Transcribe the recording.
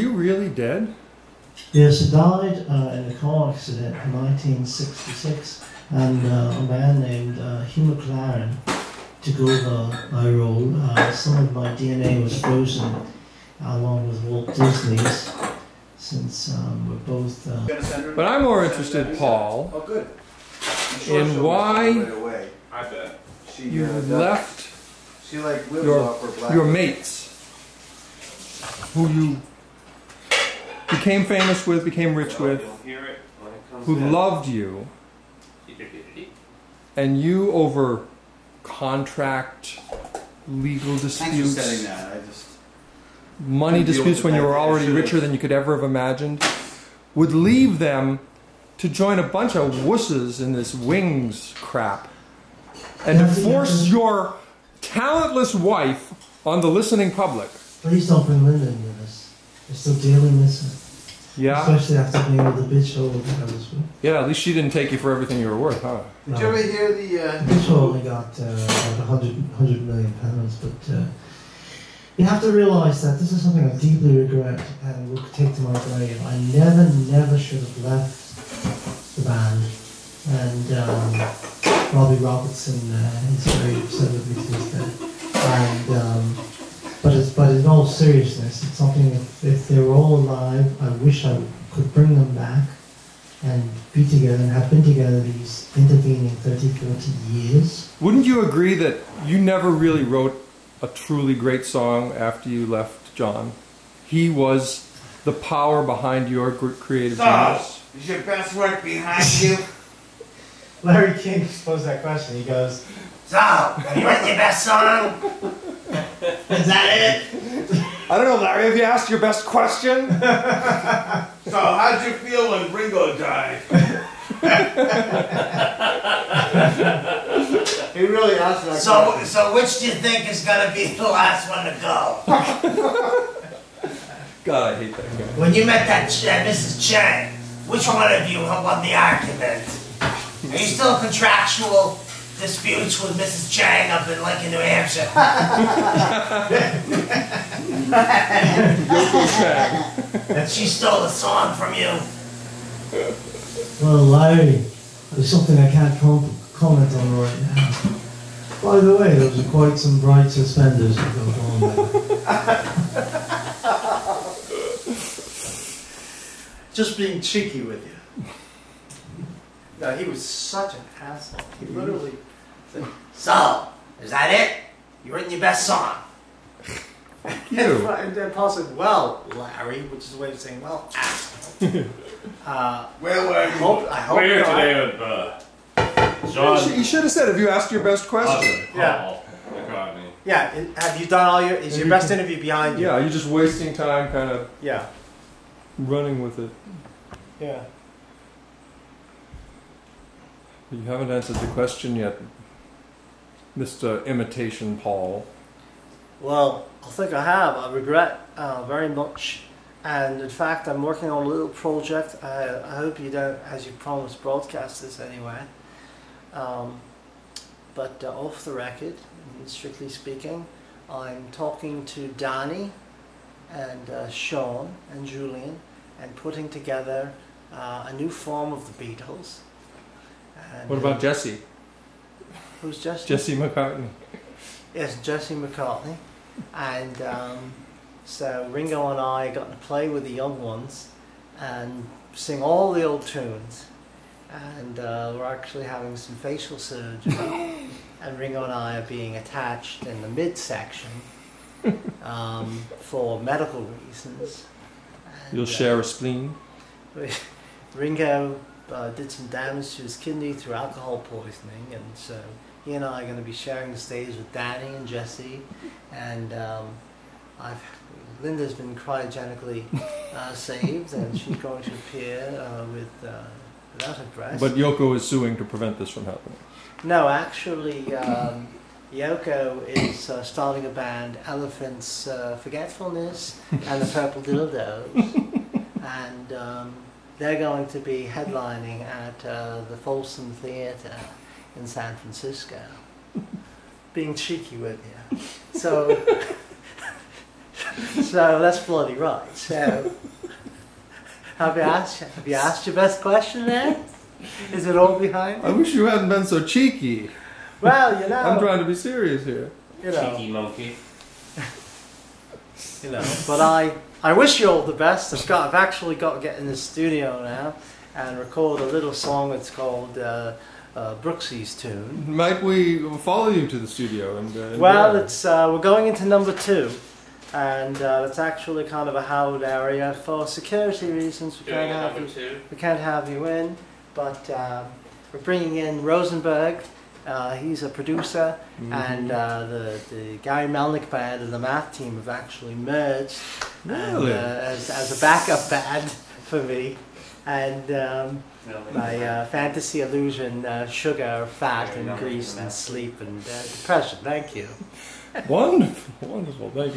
you really dead? Yes, he died in a car accident in 1966, and a man named Hugh McLaren took over my role. Some of my DNA was frozen along with Walt Disney's, since we're both... But I'm more interested, Paul, in why you left your mates, who you became famous with, became rich with, who loved you, and you over contract, legal disputes, money disputes when you were already richer than you could ever have imagined, would leave them to join a bunch of wusses in this Wings crap, and to force your talentless wife on the listening public. Please don't bring Linda into this. You're still dealing with it. Yeah. Especially after being with the bitch hole that I was with. Yeah, at least she didn't take you for everything you were worth, huh? Did you ever hear the... The bitch hole only got about 100 million pounds, but you have to realise that this is something I deeply regret and will take to my grave. I never should have left the band. And Robbie Robertson is very upset with me to this day. And but in all seriousness, it's something, if they were all alive, I wish I could bring them back and be together and have been together these intervening 30, 40 years. Wouldn't you agree that you never really wrote a truly great song after you left John? He was the power behind your creative genius. Is your best work behind you? Larry King posed that question. He goes, So, have you written your best song? Is that it? I don't know, Larry, have you asked your best question? So, how'd you feel when Ringo died? he really asked that question. So which do you think is going to be the last one to go? God, I hate that guy. When you met that Mrs. Chang, which one of you won the argument? Are you still in contractual disputes with Mrs. Chang up in Lincoln, New Hampshire? And she stole a song from you. Well, Larry, there's something I can't comment on right now. By the way, those are quite some bright suspenders that go on there. Just being cheeky with you. No, he was such an asshole. He literally said, So, is that it? You written your best song? and then Paul said, well, Larry, which is a way of saying, well, asshole. Where were you? I hope We're here not. today with John. You should have said, have you asked your best question? Yeah. McCartney. Yeah, have you done all your... Is your best interview behind you? Yeah, you're just wasting time kind of Yeah. running with it. Yeah. You haven't answered the question yet, Mr. Imitation Paul. Well, I think I have. I regret very much. And in fact, I'm working on a little project. I hope you don't, as you promised, broadcast this anyway. But off the record, strictly speaking, I'm talking to Danny and Sean and Julian and putting together a new form of the Beatles. And, What about Jesse? Who's Jesse? Jesse McCartney. Yes, Jesse McCartney. And so Ringo and I got to play with the young ones and sing all the old tunes. And we're actually having some facial surgery. And Ringo and I are being attached in the midsection for medical reasons. And, You'll share a spleen? Ringo did some damage to his kidney through alcohol poisoning, and so he and I are going to be sharing the stage with Danny and Jesse, and Linda's been cryogenically saved, and she's going to appear without her breast. But Yoko is suing to prevent this from happening. No, actually, Yoko is starting a band, Elephant's Forgetfulness and the Purple Dildos, and they're going to be headlining at the Folsom Theatre in San Francisco. Being cheeky with you. So, So that's bloody right. So have you asked your best question there? Is it all behind I me? wish you hadn't been so cheeky. Well, you know. I'm trying to be serious here. You know. Cheeky monkey. You know, but I wish you all the best. I've actually got to get in the studio now and record a little song. It's called Brooksy's Tune. Might we follow you to the studio? And Well, it's we're going into number 2, and it's actually kind of a howled area for security reasons. We Doing can't it have number you. 2. We can't have you in, but we're bringing in Rosenberg. He's a producer, and the Gary Melnick band and the math team have actually merged Really? as a backup band for me. And my fantasy illusion, sugar, fat, and grease, and sleep, and depression. Thank you. Wonderful, wonderful. Thank you.